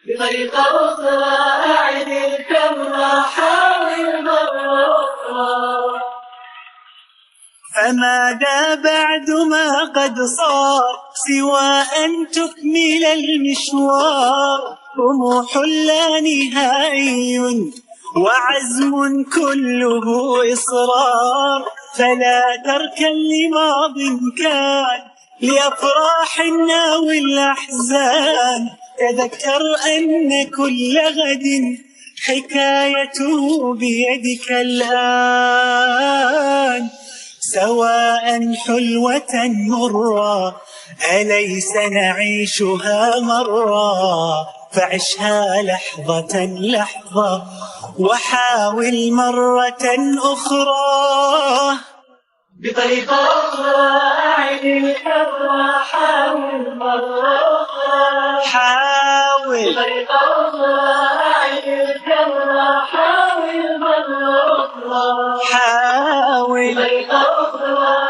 بطريقة أخرى أعد الكرة، حاول مرة أخرى. فماذا بعد ما قد صار سوى أن تكمل المشوار؟ طموح لا نهائي وعزم كله إصرار، فلا تركن لماض كان لأفراحنا والأحزان. تذكر أن كل غد حكايته بيدك الآن، سواء حلوة مرة أليس نعيشها مرة؟ فعشها لحظة لحظة وحاول مرة أخرى. بطريقة أخرى أعد الكرة، حاول مرة أخرى. حاول بطريقة أخرى أعد الكرة، حاول مرة أخرى. حاول بطريقة أخرى